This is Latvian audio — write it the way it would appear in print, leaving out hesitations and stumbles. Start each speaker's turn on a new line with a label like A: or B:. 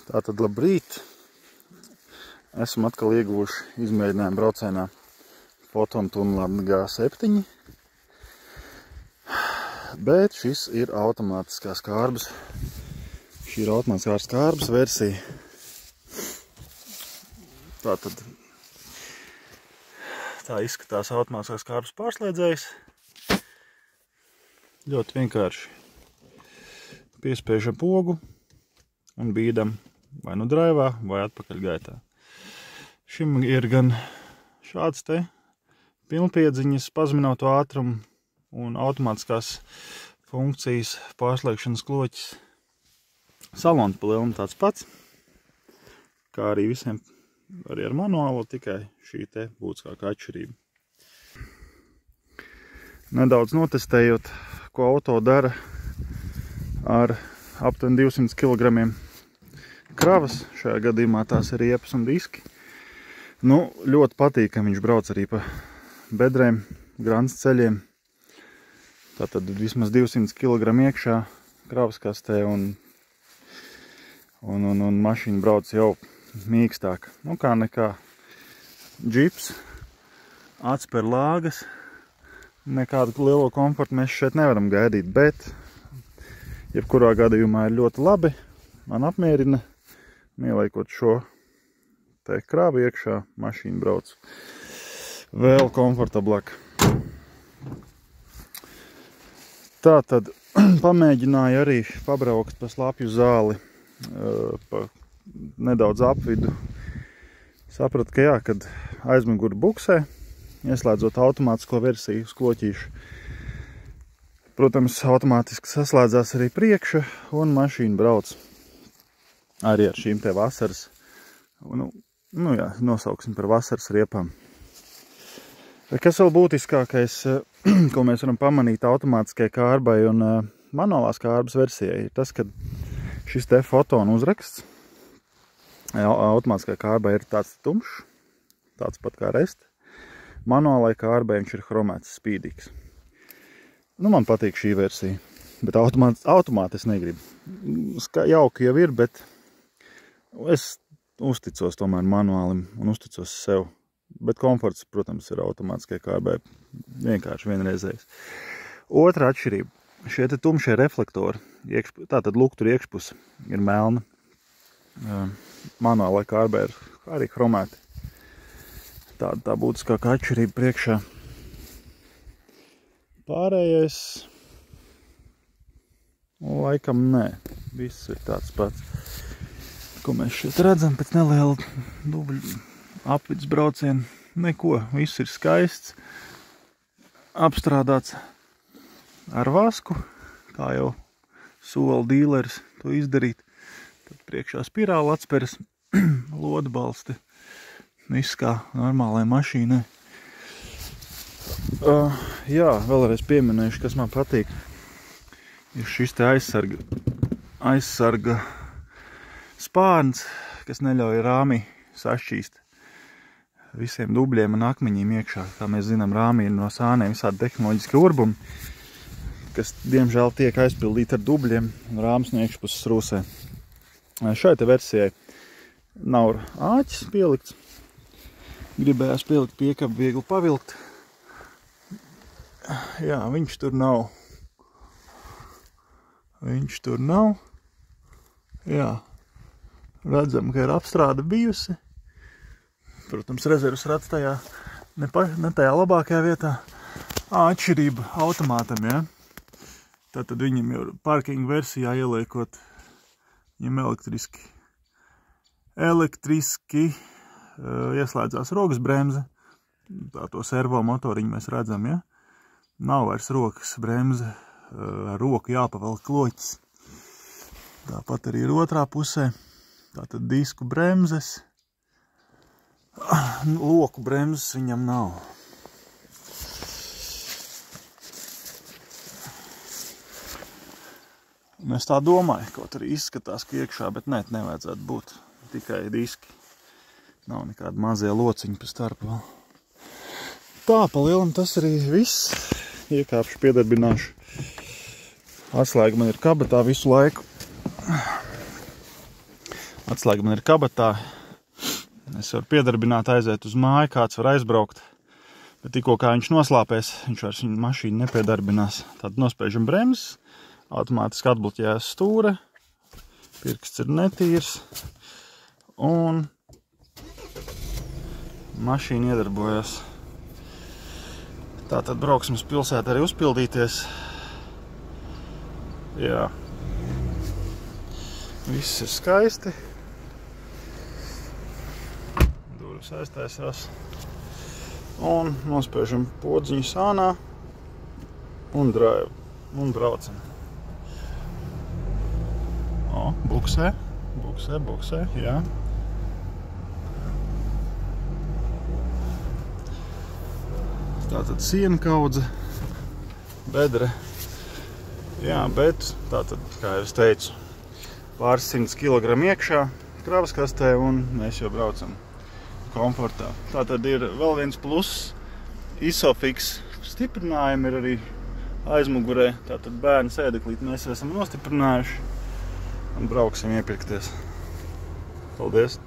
A: Tātad labrīt. Esam atkal ieguvuši izmēģinājumu braucienā Fotonu tunnelā G7. Bet šis ir automātiskās kārbas. Šī ir automātiskās kārbas versija. Tātad tā izskatās automātiskās kārbas pārslēdzējs. Ļoti vienkārši piespiežam pogu un bīdam vai nu draivā, vai atpakaļ gaitā. Šim ir gan šāds te pilnpiedziņas pazemināto ātrumu un automātiskās funkcijas pārslēgšanas kloķis. Salons pa lielam tāds pats, kā arī visiem, arī ar manuālo, tikai šī te būtiskākā atšķirība. Nedaudz notestējot, ko auto dara ar aptuveni 200 kg kravas, šajā gadījumā tās ir riepas un diski. Nu, ļoti patīk, ka viņš brauc arī pa bedrēm, grants ceļiem. Tātad vismaz 200 kg iekšā kravas kastē un mašīna brauc jau mīkstāk. Nu, kā nekā džips, atspēr lāgas, nekādu lielo komfortu mēs šeit nevaram gaidīt, bet jebkurā gadījumā ir ļoti labi, man apmierina. Ieliekot šo te krāvu iekšā, mašīna brauc vēl komfortablāk. Tātad pamēģināju arī pabraukt pa slapju zāli, pa nedaudz apvidu. Sapratu, ka jā, kad aizmuguri buksē, ieslēdzot automātisko versiju uz kloķīšu. Protams, automātiski saslēdzās arī priekša un mašīna brauc arī ar šīm te vasaras, nu jā, nosauksim par vasaras riepām. Kas vēl būtiskākais, ko mēs varam pamanīt automātiskajai kārbai un manuālās kārbas versijai, ir tas, ka šis te Fotonu uzraksts automātiskajai kārbai ir tāds tumšs, tāds pat kā rest. Manuālai kārbai viņš ir chromēts, spīdīgs. Nu, man patīk šī versija, bet automāti es negribu. Jauki jau ir, bet es uzticos tomēr manuālim un uzticos sev. Bet komforts, protams, ir automātiskajai kārbai vienkārši vienreizējs. Otra atšķirība. Šie te tumšie reflektori, tātad lukturu iekšpuse ir melna. Manuālai kārbai ir arī chromēti. Tā būtiskākā atšķirība priekšā. Pārējais, laikam nē, viss ir tāds pats, ko mēs šeit redzam pēc neliela dubļu apvidus braucienu. Neko, viss ir skaists, apstrādāts ar vasku, kā jau sola dīleris to izdarīt. Tad priekšā spirāli atsperas, lodbalsti, viss kā normālai mašīnai. Jā, vēlreiz pieminēšu, kas man patīk, ir šis te aizsarga spārns, kas neļauj rāmī sašķīst visiem dubļiem un akmeņiem iekšā. Kā mēs zinām, rāmī ir no sāniem visādi tehnoloģiski urbumi, kas, diemžēl, tiek aizpildīti ar dubļiem un rāms no iekšpuses rūsē. Šai te versijai nav āķis pielikts. Gribējās pielikt piekabu, viegli pavilkt. Jā, viņš tur nav. Jā, redzam, ka ir apstrāde bijusi. Protams, rezervas rats tajā ne tajā labākajā vietā. Atšķirība automātam, jā. Tātad viņam jau parkinga versijā ieliekot, viņam elektriski ieslēdzās rokas bremze. Tā to servo motoriņu mēs redzam, jā. Nav vairs rokas bremze, ar roku jāpavelk kloķis. Tāpat arī ir otrā pusē. Tātad disku bremzes. Loku bremzes viņam nav. Un es tā domāju, kaut arī izskatās, ka iekšā, bet nē, nevajadzētu būt. Tikai diski. Nav nekāda mazie lociņi pa starpu vēl. Tā, pa lielam tas arī viss. Iekāpšu, piedarbināšu. Atslēga man ir kabatā visu laiku. Atslēga man ir kabatā. Es varu piedarbināt, aiziet uz māju, kāds var aizbraukt. Bet tikko kā viņš noslāpēs, viņš vairs viņa mašīnu nepiedarbinās. Tad nospēžam bremzes, automātiski atbloķējas stūre, pirksts ir netīrs un mašīna iedarbojas. Tātad brauksim uz pilsētu arī uzpildīties. Jā. Viss ir skaisti. Durvis aiztaisās. Un nospēžam podziņu sānā un drive. Un braucam. O, buksē, jā. Tātad siena kaudze, bedre. Jā, bet tātad, kā jau es teicu, pāris 100 kg iekšā kravas kastē un mēs jau braucam komfortā. Tātad ir vēl viens pluss, Isofix stiprinājumi ir arī aizmugurē. Tātad bērnu sēdeklīt mēs esam nostiprinājuši un brauksim iepirkties. Paldies!